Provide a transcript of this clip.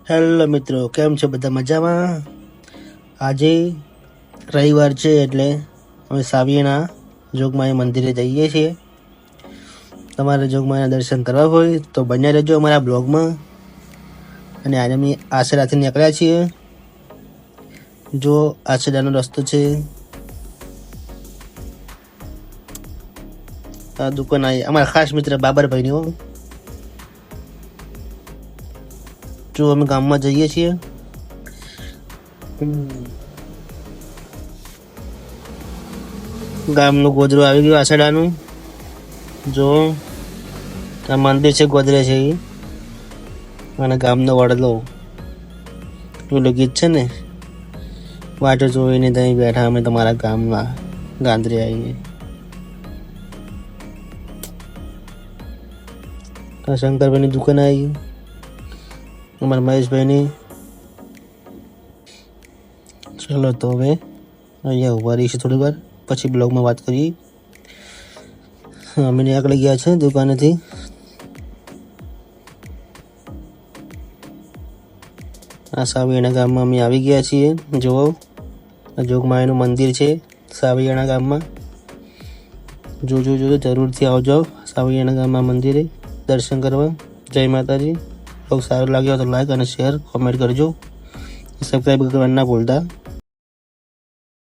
Hello મિત્રો, કેમ છો બધા? મજામાં? આજે રવિવાર છે એટલે અમે સાવીના જોગમાયા મંદિરે જઈએ છીએ. તમારે જોગમાયાના દર્શન કરવા હોય તો બન્યા રહેજો અમારા બ્લોગમાં. અને આજે અમે આશરાથી નીકળ્યા છીએ. જો આશરાનો રસ્તો છે. આ દુકાન આવી અમારા ખાસ મિત્ર બાબરભાઈની હો. જો અમે ગામમાં જઈએ છીએ. ગામનું ગોદરું આવી ગયું આસડાનું. જો આ મંદિર છે ગોદરે છે એ, અને ગામનો વડલો પેલું ગીત છે ને, વાટો જોઈને ત્યાં બેઠા અમે તમારા ગામમાં ગાંધરે આવીને. આ શંકરભાઈની દુકાન આવી, અમારા મહેશભાઈની. ચલો તો હવે અહીંયા ઉભા રહીશું થોડી વાર, પછી બ્લોગમાં વાત કરીએ. અમે નીકળી ગયા છે દુકાનેથી. આ સાવીયાણા ગામમાં અમે આવી ગયા છીએ. જુઓ આ જોગમાયાનું મંદિર છે સાવીયાણા ગામમાં. જોજો જરૂરથી આવજો સાવીયાણા ગામમાં મંદિરે દર્શન કરવા. જય માતાજી. બ્લોગ સારો લાગ્યો તો લાઈક અને શેર કોમેન્ટ કરજો. સબસ્ક્રાઈબ કરવાનું ના ભૂલતા.